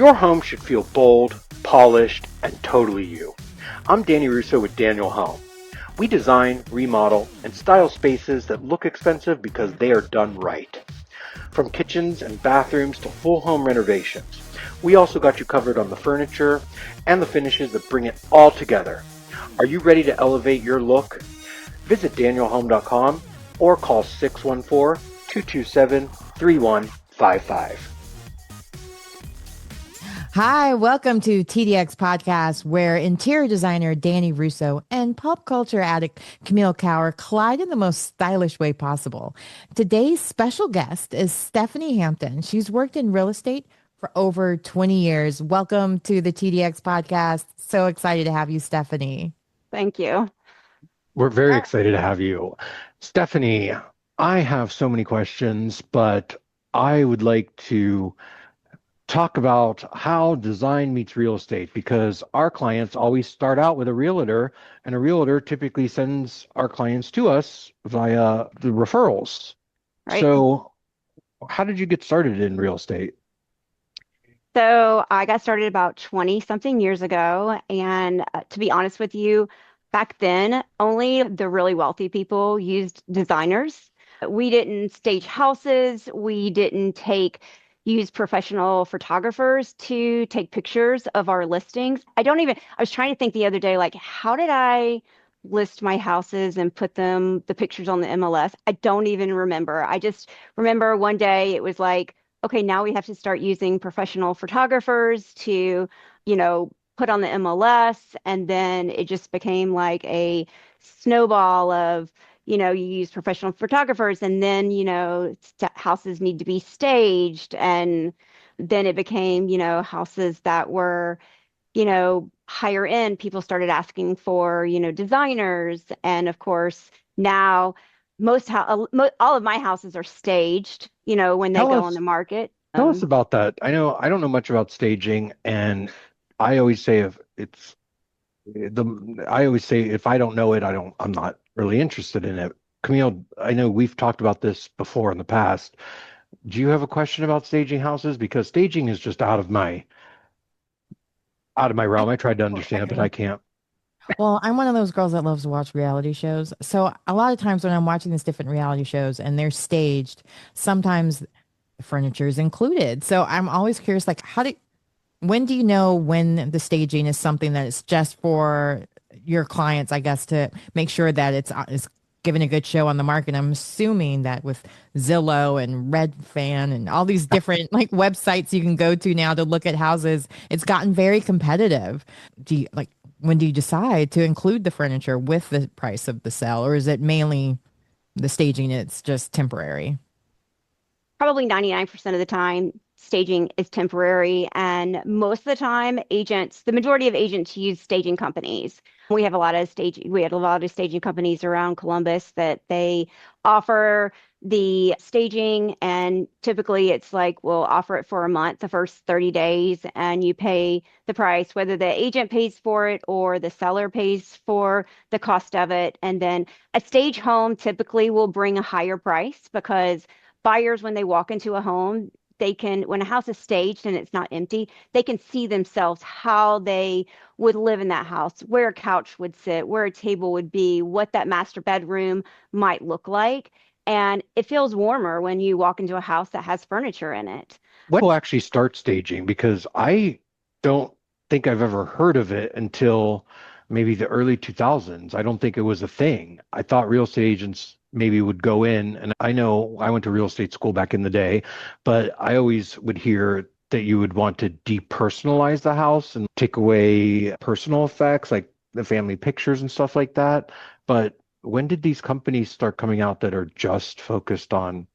Your home should feel bold, polished, and totally you. I'm Danny Russo with Daniel Home. We design, remodel, and style spaces that look expensive because they are done right. From kitchens and bathrooms to full home renovations, we also got you covered on the furniture and the finishes that bring it all together. Are you ready to elevate your look? Visit danielhome.com or call 614-227-3155. Hi, welcome to TDX Podcast, where interior designer Danny Russo and pop culture addict Camille Kauer collide in the most stylish way possible. Today's special guest is Stephanie Hampton. She's worked in real estate for over 20 years. Welcome to the TDX Podcast. So excited to have you, Stephanie. Thank you. We're very excited to have you. Stephanie, I have so many questions, but I would like to talk about how design meets real estate, because our clients always start out with a realtor, and a realtor typically sends our clients to us via the referrals. Right. So how did you get started in real estate? So I got started about 20 something years ago. And to be honest with you, back then, only the really wealthy people used designers. We didn't stage houses. We didn't use professional photographers to take pictures of our listings. I was trying to think the other day, like, how did I list my houses and put the pictures on the MLS? I don't even remember. I just remember one day it was like, okay, now we have to start using professional photographers to, put on the MLS. And then it just became like a snowball of, you use professional photographers, and then, houses need to be staged. And then it became, houses that were, higher end. People started asking for, designers. And of course, now all of my houses are staged, when they go on the market. Tell us about that. I don't know much about staging, and I always say if I don't know it, I'm not really interested in it. Camille, I know we've talked about this before in the past. Do you have a question about staging houses? Because staging is just out of my realm. I tried to understand it, but I can't. Well, I'm one of those girls that loves to watch reality shows. So a lot of times when I'm watching these different reality shows and they're staged, sometimes furniture is included. So I'm always curious, like, when do you know when the staging is something that is just for your clients, I guess, to make sure that it's giving a good show on the market? I'm assuming that with Zillow and Redfin and all these different like websites you can go to now to look at houses, it's gotten very competitive. When do you decide to include the furniture with the price of the sale, or is it mainly the staging? It's just temporary. Probably 99% of the time, staging is temporary. And most of the time, the majority of agents use staging companies. We had a lot of staging companies around Columbus that they offer the staging. And typically it's like, we'll offer it for a month, the first 30 days, and you pay the price, whether the agent pays for it or the seller pays for the cost of it. And then a stage home typically will bring a higher price, because buyers, when they walk into a home, when a house is staged and it's not empty, they can see themselves how they would live in that house, where a couch would sit, where a table would be, what that master bedroom might look like. And it feels warmer when you walk into a house that has furniture in it. When will actually start staging? Because I don't think I've ever heard of it until maybe the early 2000s. I don't think it was a thing. I thought real estate agents maybe would go in, and I know I went to real estate school back in the day, but I always would hear that you would want to depersonalize the house and take away personal effects like the family pictures and stuff like that. But when did these companies start coming out that are just focused on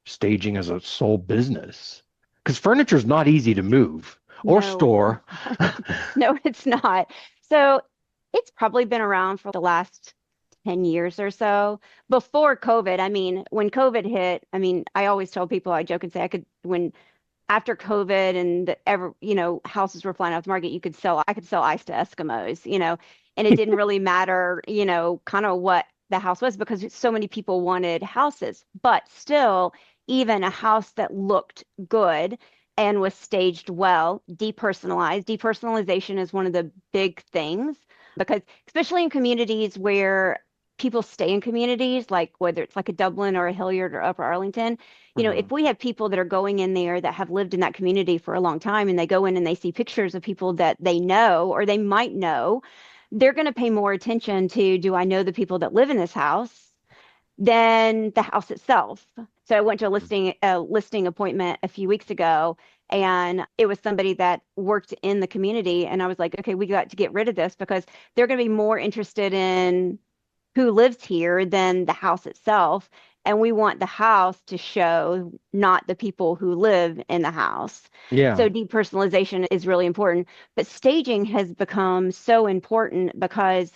staging as a sole business? Because furniture is not easy to move or store. No, it's not. So it's probably been around for the last 10 years or so. Before COVID, when COVID hit, I always tell people, I joke and say after COVID and houses were flying off the market, I could sell ice to Eskimos, and it didn't really matter, kind of what the house was, because so many people wanted houses. But still, even a house that looked good and was staged well, depersonalized. Depersonalization is one of the big things because, especially in communities where people stay in communities, like whether it's like a Dublin or a Hilliard or Upper Arlington, if we have people that are going in there that have lived in that community for a long time and they go in and they see pictures of people that they know or they might know, they're going to pay more attention to, do I know the people that live in this house than the house itself? So I went to a listing appointment a few weeks ago, and it was somebody that worked in the community. And I was like, okay, we got to get rid of this because they're going to be more interested in who lives here than the house itself. And we want the house to show, not the people who live in the house. Yeah. So depersonalization is really important. But staging has become so important because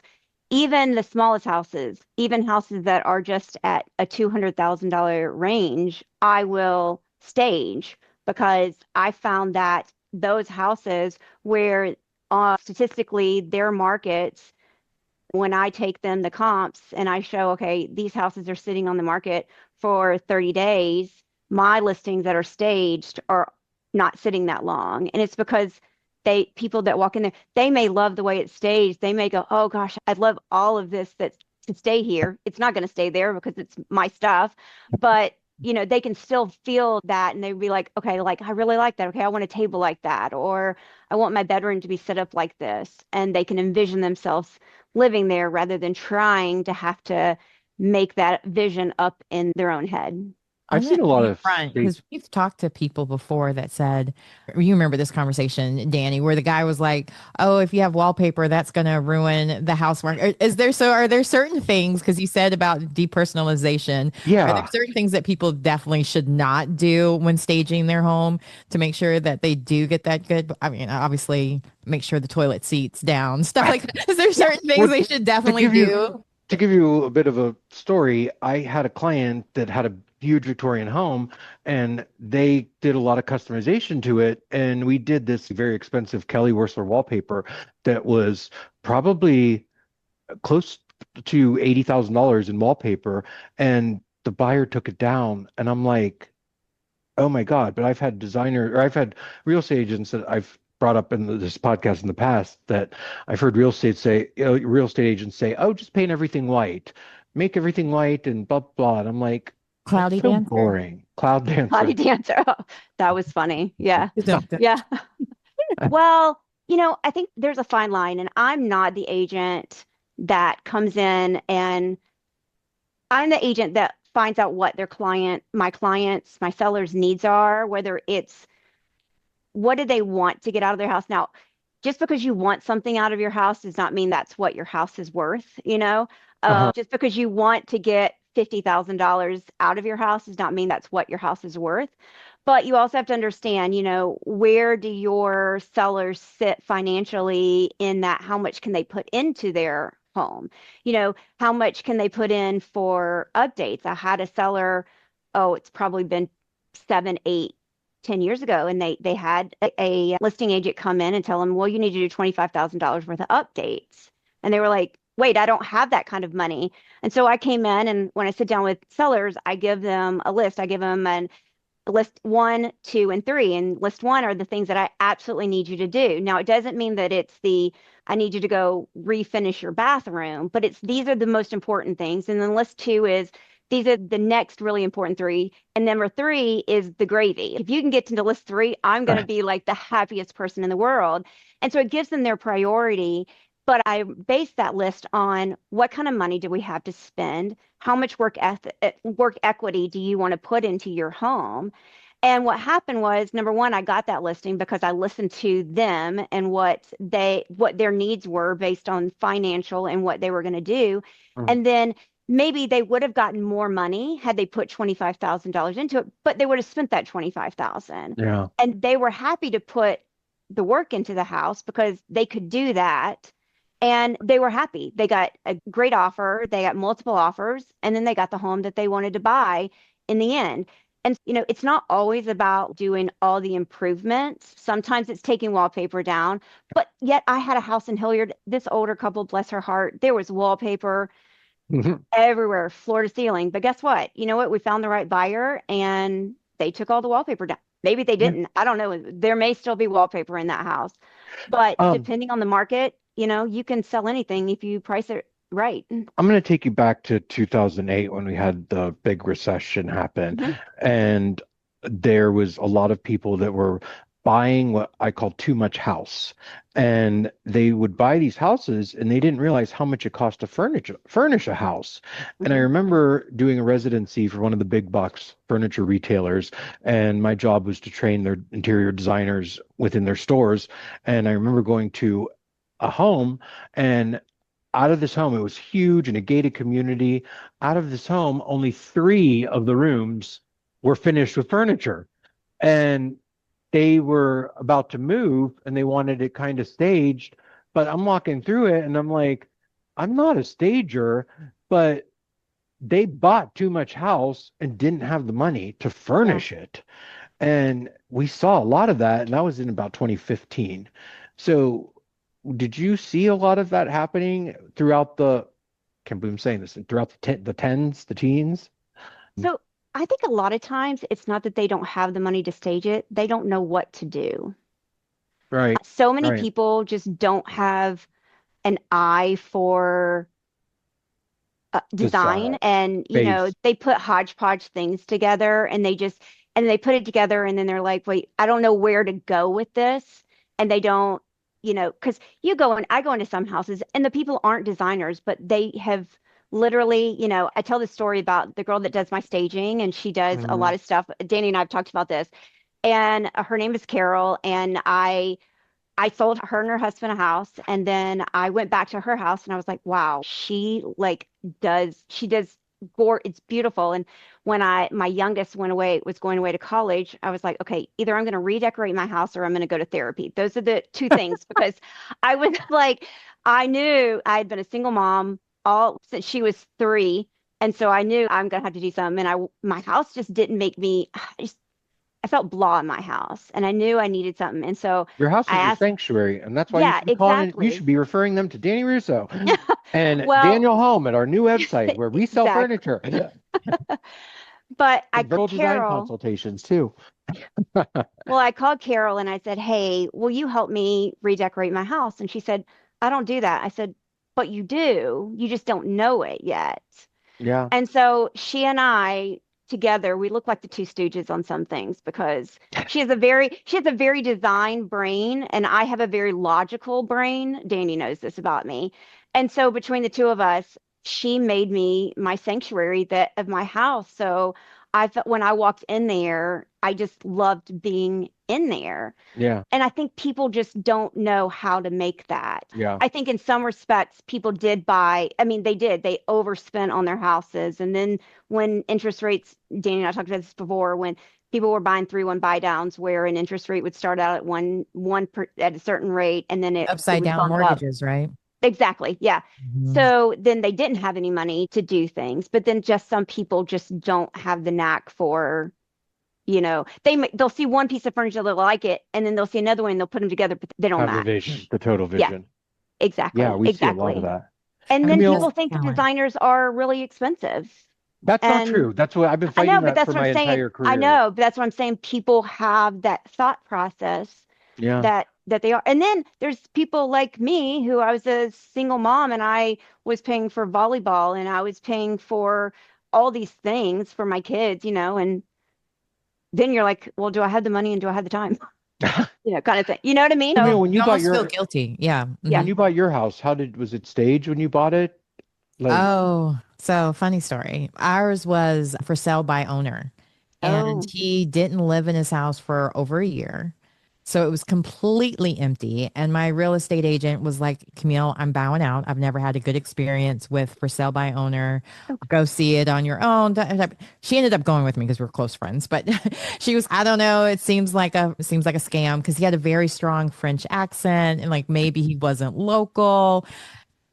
even the smallest houses, even houses that are just at a $200,000 range, I will stage because I found that those houses where statistically their markets, when I take them the comps and I show, okay, these houses are sitting on the market for 30 days, my listings that are staged are not sitting that long. And it's because people that walk in there, they may love the way it's staged. They may go, oh gosh, I'd love all of this that's to stay here. It's not going to stay there because it's my stuff, but they can still feel that and they'd be like, okay, like I really like that. Okay, I want a table like that, or I want my bedroom to be set up like this. And they can envision themselves living there rather than trying to have to make that vision up in their own head. I've seen a lot of because we've talked to people before that said, you remember this conversation, Danny, where the guy was like, "Oh, if you have wallpaper, that's going to ruin the house market." Are there certain things, because you said about depersonalization, are there certain things that people definitely should not do when staging their home to make sure that they do get that good? I mean, obviously, make sure the toilet seat's down, stuff like that. Is there certain things they should definitely do? To give you a bit of a story, I had a client that had a huge Victorian home and they did a lot of customization to it. And we did this very expensive Kelly Wearstler wallpaper that was probably close to $80,000 in wallpaper. And the buyer took it down. And I'm like, oh my God, but I've had real estate agents that I've brought up in this podcast in the past that I've heard real estate agents say, oh, just paint everything white, make everything white and blah, blah. And I'm like, Cloudy so dancer. boring. Cloudy dancer. Oh, that was funny. Yeah. Yeah. Well, I think there's a fine line, and I'm not the agent that comes in, and I'm the agent that finds out what my sellers' needs are, whether it's what do they want to get out of their house. Now, just because you want something out of your house does not mean that's what your house is worth, Just because you want to get $50,000 out of your house does not mean that's what your house is worth. But you also have to understand, where do your sellers sit financially in that? How much can they put into their home? How much can they put in for updates? I had a seller, it's probably been 7, 8, 10 years ago, and they had a listing agent come in and tell them, well, you need to do $25,000 worth of updates. And they were like, wait, I don't have that kind of money. And so I came in, and when I sit down with sellers, I give them a list. I give them a list 1, 2, and 3. And list 1 are the things that I absolutely need you to do. Now, it doesn't mean that it's I need you to go refinish your bathroom, but these are the most important things. And then list 2 is, these are the next really important 3. And number 3 is the gravy. If you can get to list 3, I'm going to be like the happiest person in the world. And so it gives them their priority. But I base that list on what kind of money do we have to spend? How much work equity do you want to put into your home? And what happened was, number one, I got that listing because I listened to them and what their needs were based on financial and what they were going to do. And then maybe they would have gotten more money had they put $25,000 into it, but they would have spent that $25,000. Yeah. And they were happy to put the work into the house because they could do that. And they were happy. They got a great offer. They got multiple offers, and then they got the home that they wanted to buy in the end. And, it's not always about doing all the improvements. Sometimes it's taking wallpaper down. But yet I had a house in Hilliard, this older couple, bless her heart, there was wallpaper everywhere, floor to ceiling. But guess what? You know what? We found the right buyer, and they took all the wallpaper down. Maybe they Yeah. didn't. I don't know. There may still be wallpaper in that house, but Um, depending on the market, you can sell anything if you price it right. I'm going to take you back to 2008 when we had the big recession happen. Mhm. And there was a lot of people that were buying what I call too much house. And they would buy these houses and they didn't realize how much it cost to furnish a house. And I Mhm. remember doing a residency for one of the big box furniture retailers, and my job was to train their interior designers within their stores. And I remember going to a home, and out of this home, it was huge in a gated community. Out of this home, only three of the rooms were finished with furniture. And they were about to move and they wanted it kind of staged. But I'm walking through it and I'm like, I'm not a stager, but they bought too much house and didn't have the money to Yeah. furnish it. And we saw a lot of that, and that was in about 2015. So, did you see a lot of that happening throughout the, can't believe I'm saying this, throughout the tens, the teens? So I think a lot of times it's not that they don't have the money to stage it, they don't know what to do. Right, So many right. people just don't have an eye for This design, and base. they put hodgepodge things together, and they put it together, and then they're like, wait, I don't know where to go with this. And they don't, because I go into some houses and the people aren't designers, but they have literally, I tell this story about the girl that does my staging, and she does a Hmm. lot of stuff. Danny and I have talked about this, and her name is Carol, and I sold her and her husband a house, and then I went back to her house and I was like, wow, she does gore, it's beautiful. And when my youngest was going away to college, I was like, okay, either I'm going to redecorate my house or I'm going to go to therapy. Those are the two things, because I was like, I knew I had been a single mom all since she was 3. And so I knew I'm going to have to do something. And my house just didn't make me, I felt blah in my house, and I knew I needed something. And so Your house I is your asked, sanctuary, and that's why you yeah, should be calling it, you should exactly. be referring them to Danny Russo and Well, Daniel Home at our new website where we sell exactly. furniture But I and called virtual design Carol. consultations too. Well, I called Carol and I said, hey, will you help me redecorate my house? And she said, I don't do that. I said, but you do. You just don't know it yet. Yeah. And so she and I together, we look like the two stooges on some things, because she has a very design brain and I have a very logical brain. Danny knows this about me. And so between the two of us, she made me my sanctuary that of my house. So I felt when I walked in there, I just loved being in there. Yeah. And I think people just don't know how to make that. Yeah. I think in some respects, people did I mean, they overspent on their houses. And then when interest rates, Danny and I talked about this before, when people were buying 3-1 buy downs where an interest rate would start out at at a certain rate, and then it Upside would down bump up. mortgages, right? Exactly. Yeah. Mhm. So then they didn't have any money to do things, but then just some people just don't have the knack for, they'll see one piece of furniture, they'll like it, and then they'll see another one and they'll put them together, but they don't Have the vision, match. the total Yeah, vision. Yeah, exactly, we see a lot of exactly. that. And then Everybody Camille, has people think talent. designers are really expensive. that's not And true. That's what I've been I know, fighting but that that's for what I'm my saying. entire I career. know, but that's what I'm saying. People have that thought process Yeah. that they are. And then there's people like me who I was a single mom and I was paying for volleyball and I was paying for all these things for my kids, and then you're like, well, do I have the money and do I have the time? Kind of thing. You know what I mean? So, Camille, You almost feel guilty. Yeah. yeah. when Mhm. you bought your house, was it staged when you bought it? Like, Oh, so funny story. Ours was for sale by owner, and Oh, he didn't live in his house for over a year. So it was completely empty. And my real estate agent was like, Camille, I'm bowing out. I've never had a good experience with for sale by owner. okay. Go see it on your own. She ended up going with me because we're close friends, but she was, I don't know, it seems like a scam because he had a very strong French accent and like maybe he wasn't local.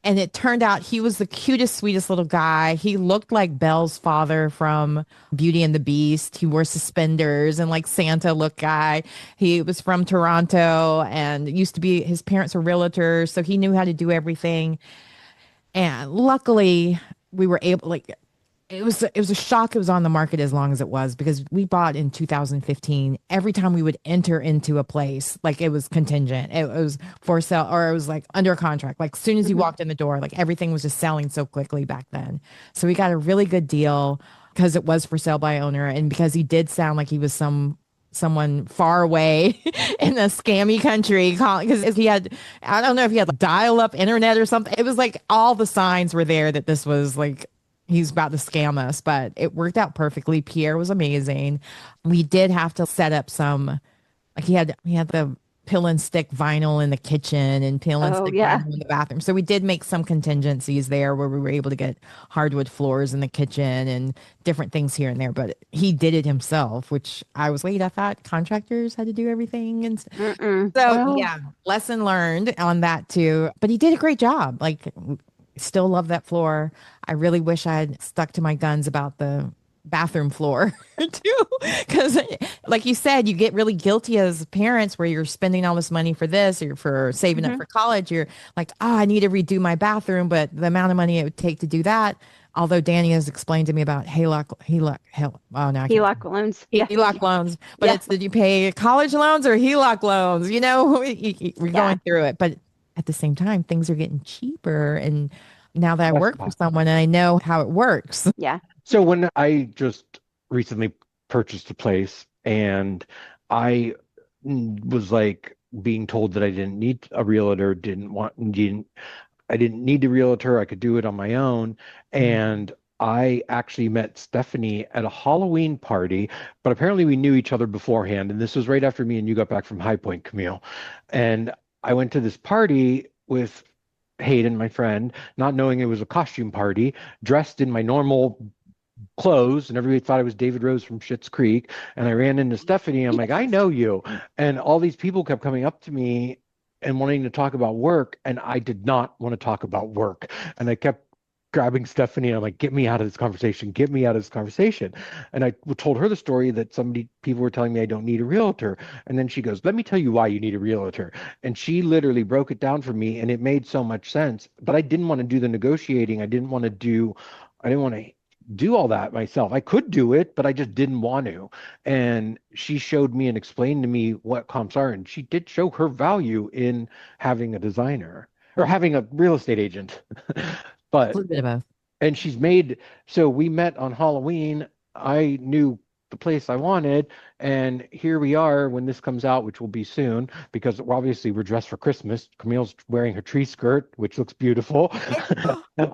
And it turned out he was the cutest, sweetest little guy. He looked like Belle's father from Beauty and the Beast. He wore suspenders and like Santa look guy. He was from Toronto and used to be, his parents were realtors. So he knew how to do everything. And luckily, we were able, like, it was a shock it was on the market as long as it was, because we bought in 2015. Every time we would enter into a place, like it was contingent, it was for sale, or it was like under contract. Like as soon as you Mhm. walked in the door, like everything was just selling so quickly back then. So we got a really good deal because it was for sale by owner, and because he did sound like he was someone far away in a scammy country, because he had, I don't know if he had like dial-up internet or something. It was like all the signs were there that this was like he's about to scam us, but it worked out perfectly. Pierre was amazing. We did have to set up some, like he had the pill and stick vinyl in the kitchen and pill and Oh stick yeah. vinyl in the bathroom. So we did make some contingencies there where we were able to get hardwood floors in the kitchen and different things here and there. But he did it himself, which I was, wait, I thought contractors had to do everything. And Mm-mm. so, Well, yeah, lesson learned on that too. But he did a great job. Like, still love that floor. I really wish I had stuck to my guns about the bathroom floor too, because like you said, you get really guilty as parents where you're spending all this money for this or for saving up mhm. for college. You're like, oh, I need to redo my bathroom, but the amount of money it would take to do that. Although Danny has explained to me about oh, no, I can't. HELOC loans. Yeah. HELOC loans, but Yeah. it's, did you pay college loans or HELOC loans? We're Yeah. going through it, but at the same time, things are getting cheaper. And now that I Less work for cost. someone and I know how it works. Yeah. So when I just recently purchased a place and I was like being told that I didn't need a realtor, I didn't need a realtor, I could do it on my own. And I actually met Stephanie at a Halloween party, but apparently we knew each other beforehand. And this was right after me and you got back from High Point, Camille. And I went to this party with Hayden, my friend, not knowing it was a costume party, dressed in my normal clothes, and everybody thought I was David Rose from Schitt's Creek. And I ran into Stephanie. I'm like, I know you. And all these people kept coming up to me and wanting to talk about work, and I did not want to talk about work. And I kept grabbing Stephanie. And I'm like, get me out of this conversation. Get me out of this conversation. And I told her the story that people were telling me I don't need a realtor. And then she goes, let me tell you why you need a realtor. And she literally broke it down for me, and it made so much sense. But I didn't want to do the negotiating. I didn't want to do all that myself. I could do it, but I just didn't want to. And she showed me and explained to me what comps are. And she did show her value in having a designer or having a real estate agent. A But little bit of both. and so we met on Halloween. I knew the place I wanted, and here we are when this comes out, which will be soon, because obviously we're dressed for Christmas. Camille's wearing her tree skirt, which looks beautiful.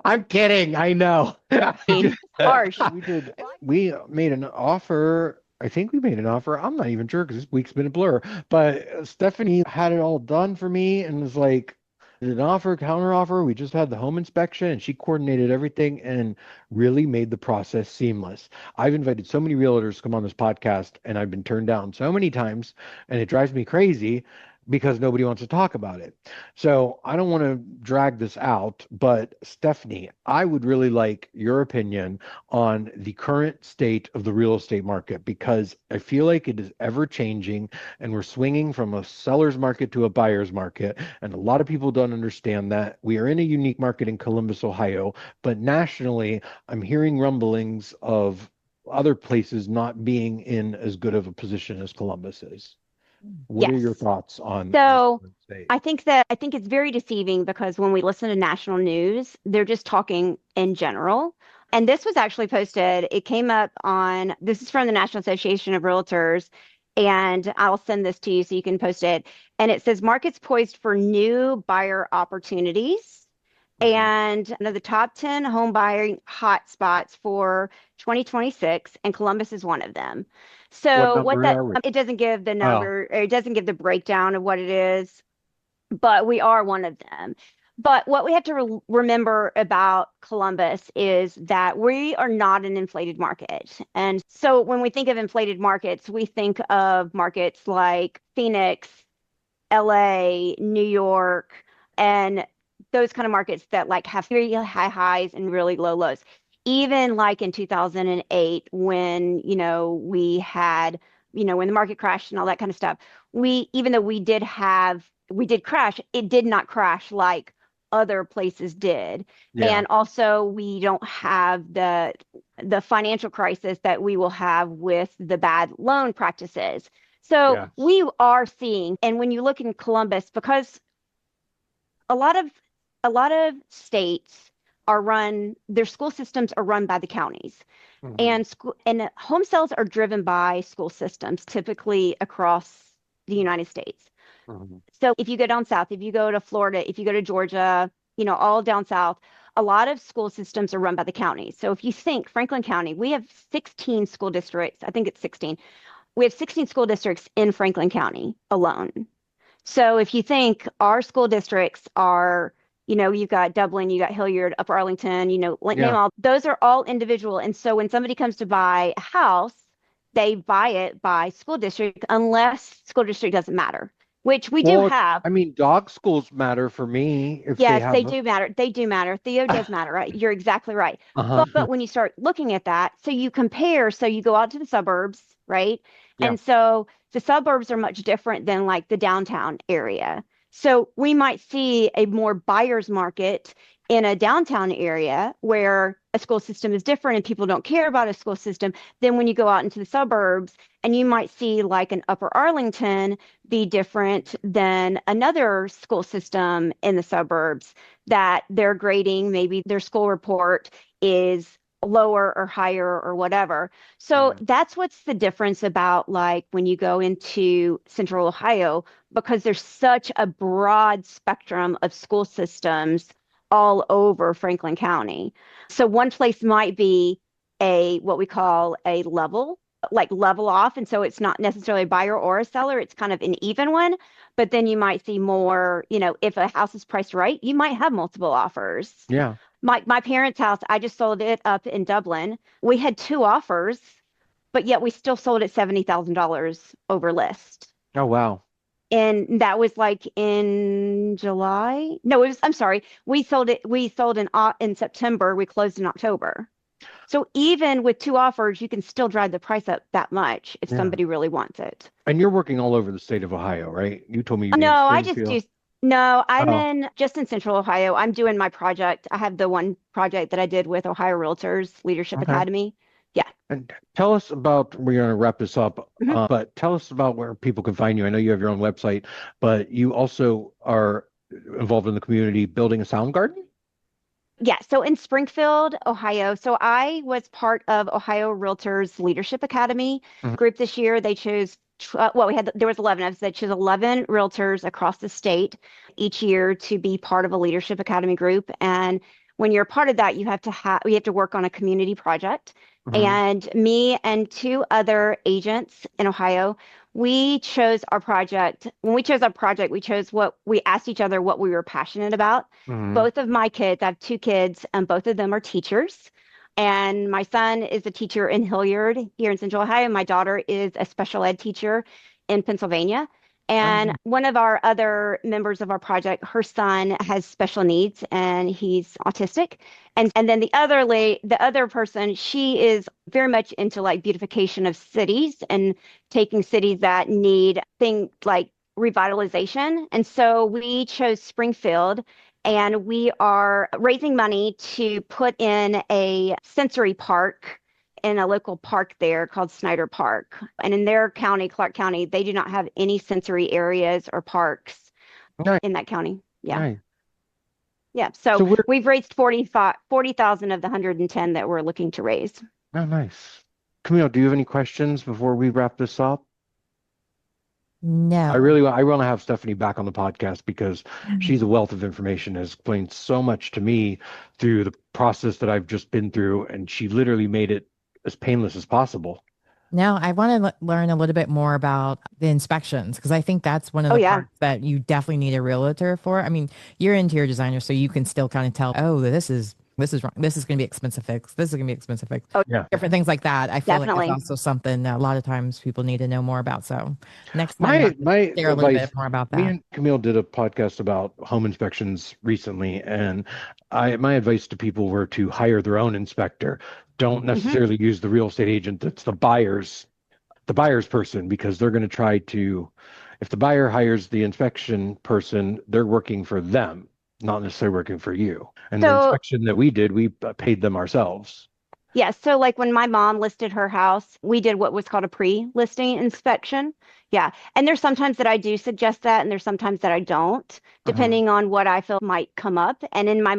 I'm kidding, I know. Harsh. We made an offer. I think we made an offer. I'm not even sure because this week's been a blur. But Stephanie had it all done for me and was like, did an offer, counter offer. We just had the home inspection and she coordinated everything and really made the process seamless. I've invited so many realtors to come on this podcast and I've been turned down so many times, and it drives me crazy because nobody wants to talk about it. So I don't want to drag this out, but Stephanie, I would really like your opinion on the current state of the real estate market, because I feel like it is ever changing and we're swinging from a seller's market to a buyer's market. And a lot of people don't understand that. We are in a unique market in Columbus, Ohio, but nationally, I'm hearing rumblings of other places not being in as good of a position as Columbus is. What are your Yes. thoughts on So the state? I think it's very deceiving because when we listen to national news, they're just talking in general. And this was actually posted. It came up on, this is from the National Association of Realtors, and I'll send this to you so you can post it. And it says markets poised for new buyer opportunities. Mhm. And one of the top 10 home buying hotspots for 2026, and Columbus is one of them. What So what number that are we? it doesn't give the Oh, number, or it doesn't give the breakdown of what it is, but we are one of them. But what we have to remember about Columbus is that we are not an inflated market. And so when we think of inflated markets, we think of markets like Phoenix, LA, New York, and those kind of markets that like have very high highs and really low lows. Even like in 2008 when, we had, when the market crashed and all that kind of stuff, even though we did crash, it did not crash like other places did. Yeah. And also we don't have the financial crisis that we will have with the bad loan practices. So Yeah. we are seeing, and when you look in Columbus, because a lot of states their school systems are run by the counties. Mhm. And home sales are driven by school systems, typically across the United States. Mhm. So if you go down south, if you go to Florida, if you go to Georgia, all down south, a lot of school systems are run by the counties. So if you think Franklin County, we have 16 school districts. I think it's 16. We have 16 school districts in Franklin County alone. So if you think our school districts are, you've got Dublin, you got Hilliard, Upper Arlington, name Yeah. all, those are all individual. And so when somebody comes to buy a house, they buy it by school district unless school district doesn't matter, which we do Well, have. I mean, dog schools matter for me if they Yes, have they do matter. They do matter. Theo does matter, right? You're exactly right. uh-huh. But when you start looking at that, so you compare, so you go out to the suburbs, right? Yeah. And so the suburbs are much different than like the downtown area. So we might see a more buyer's market in a downtown area where a school system is different and people don't care about a school system than when you go out into the suburbs, and you might see like an Upper Arlington be different than another school system in the suburbs that their grading, maybe their school report is lower or higher or whatever. So Yeah. that's what's the difference about like when you go into Central Ohio, because there's such a broad spectrum of school systems all over Franklin County. So one place might be what we call a level off. And so it's not necessarily a buyer or a seller, it's kind of an even one. But then you might see more, if a house is priced right, you might have multiple offers. Yeah. My parents' house, I just sold it up in Dublin. We had two offers, but yet we still sold it $70,000 over list. Oh, wow. And that was like in July. No, I'm sorry. We sold in September. We closed in October. So even with two offers, you can still drive the price up that much if Yeah. somebody really wants it. And you're working all over the state of Ohio, right? You told me you're in No, I just Springfield. do. No, I'm Oh, just in Central Ohio. I'm doing my project. I have the one project that I did with Ohio Realtors Leadership okay. Academy. Yeah. And tell us about, we're going to wrap this up, Mhm. but tell us about where people can find you. I know you have your own website, but you also are involved in the community building a sound garden? Yeah, so in Springfield, Ohio. So I was part of Ohio Realtors Leadership Academy Mhm. group this year. They chose, there was 11 of us. They chose 11 realtors across the state each year to be part of a Leadership Academy group. And when you're a part of that, you have to work on a community project. Mhm. And me and two other agents in Ohio, we chose our project. When we chose our project, we asked each other what we were passionate about. Mhm. Both of my kids, I have two kids, and both of them are teachers. And my son is a teacher in Hilliard here in Central Ohio. My daughter is a special ed teacher in Pennsylvania. And Oh, one of our other members of our project, her son has special needs and he's autistic. And then the other person, she is very much into like beautification of cities and taking cities that need things like revitalization. And so we chose Springfield, and we are raising money to put in a sensory park in a local park there called Snyder Park. And in their county, Clark County, they do not have any sensory areas or parks nice, in that county. Yeah. nice. Yeah. So So we've raised 40,000 of the 110 that we're looking to raise. oh, nice. Camille, do you have any questions before we wrap this up? I No. want to have Stephanie back on the podcast because she's a wealth of information, has explained so much to me through the process that I've just been through, and she literally made it as painless as possible. No, I want to learn a little bit more about the inspections because I think that's one of Oh, the yeah. parts that you definitely need a realtor for. I mean, you're interior designer, so you can still kind of tell, oh, this is wrong. This is going to be expensive fix. This is going to be expensive fix. Oh, Yeah. Different things like that. I feel like definitely. that's also something that a lot of times people need to know more about. So next time, My share a little advice, bit more about me that. and Camille did a podcast about home inspections recently, and my advice to people were to hire their own inspector. Don't necessarily use the real estate agent that's the buyer's person, because they're going to try to, if the buyer hires the inspection person, they're working for them. not necessarily working for you. And the So inspection that we did, we paid them ourselves. yes. So like when my mom listed her house, we did what was called a pre-listing inspection. Yeah. And there's sometimes that I do suggest that, and there's sometimes that I don't, Uh-huh. depending on what I feel might come up. And in my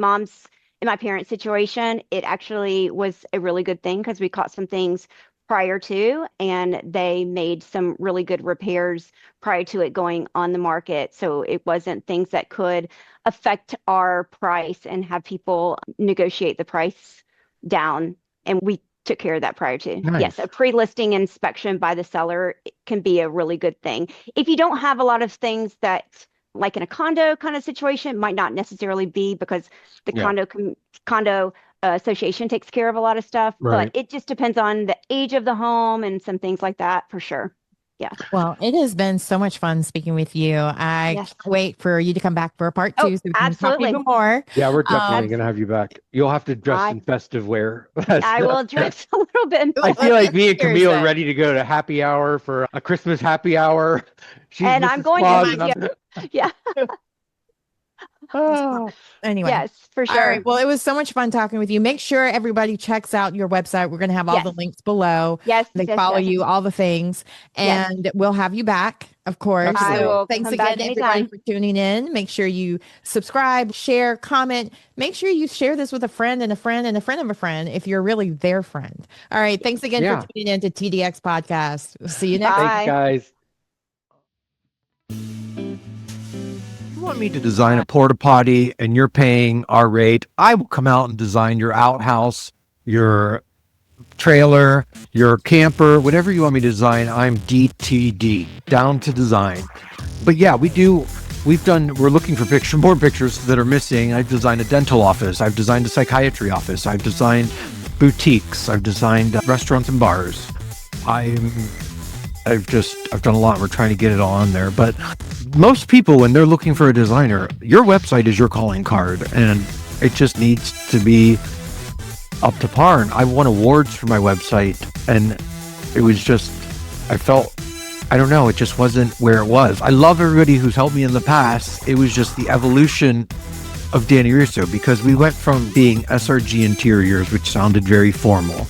parents' situation, it actually was a really good thing because we caught some things prior to, and they made some really good repairs prior to it going on the market. So it wasn't things that could affect our price and have people negotiate the price down, and we took care of that prior to. Yes, a Nice. pre-listing inspection by the seller can be a really good thing. If you don't have a lot of things that, like in a condo kind of situation, might not necessarily be because the Yeah. condo association takes care of a lot of stuff, but Right. it just depends on the age of the home and some things like that for sure. Yeah. Well, it has been so much fun speaking with you. I Yes. can't wait for you to come back for a part Oh, two so we can talk absolutely. even more. Yeah, we're definitely Um, going to Abs- have you back. You'll have to dress I in festive wear. I will dress a little bit I more. feel like me and Here's Camille are that. ready to go to happy hour for a Christmas happy hour. She's And I'm Mrs. going to Claus be, and yeah, I'm yeah, oh, Anyway. yes, for All right. sure. Well, it was so much fun talking with you. Make sure everybody checks out your website. We're going to have all the Yes, links below. yes, They yes, follow yes, you, all the things, yes. and we'll have you back, of course. I definitely. So will thanks come back again, everybody, anytime. for tuning in. Make sure you subscribe, share, comment. Make sure you share this with a friend and a friend and a friend of a friend if you're really their friend. All right. Thanks again for Yeah. tuning in to TDX Podcast. See you next Thanks, Bye. guys. You want me to design a porta potty and you're paying our rate, I will come out and design your outhouse, your trailer, your camper, whatever you want me to design. I'm DTD, down to design. But yeah, we're looking for more pictures that are missing. I've designed a dental office. I've designed a psychiatry office. I've designed boutiques. I've designed restaurants and bars. I've done a lot. We're trying to get it all on there. But most people, when they're looking for a designer, your website is your calling card, and it just needs to be up to par. And I won awards for my website, and it was just, I don't know, it just wasn't where it was. I love everybody who's helped me in the past. It was just the evolution of Danny Russo, because we went from being SRG Interiors, which sounded very formal,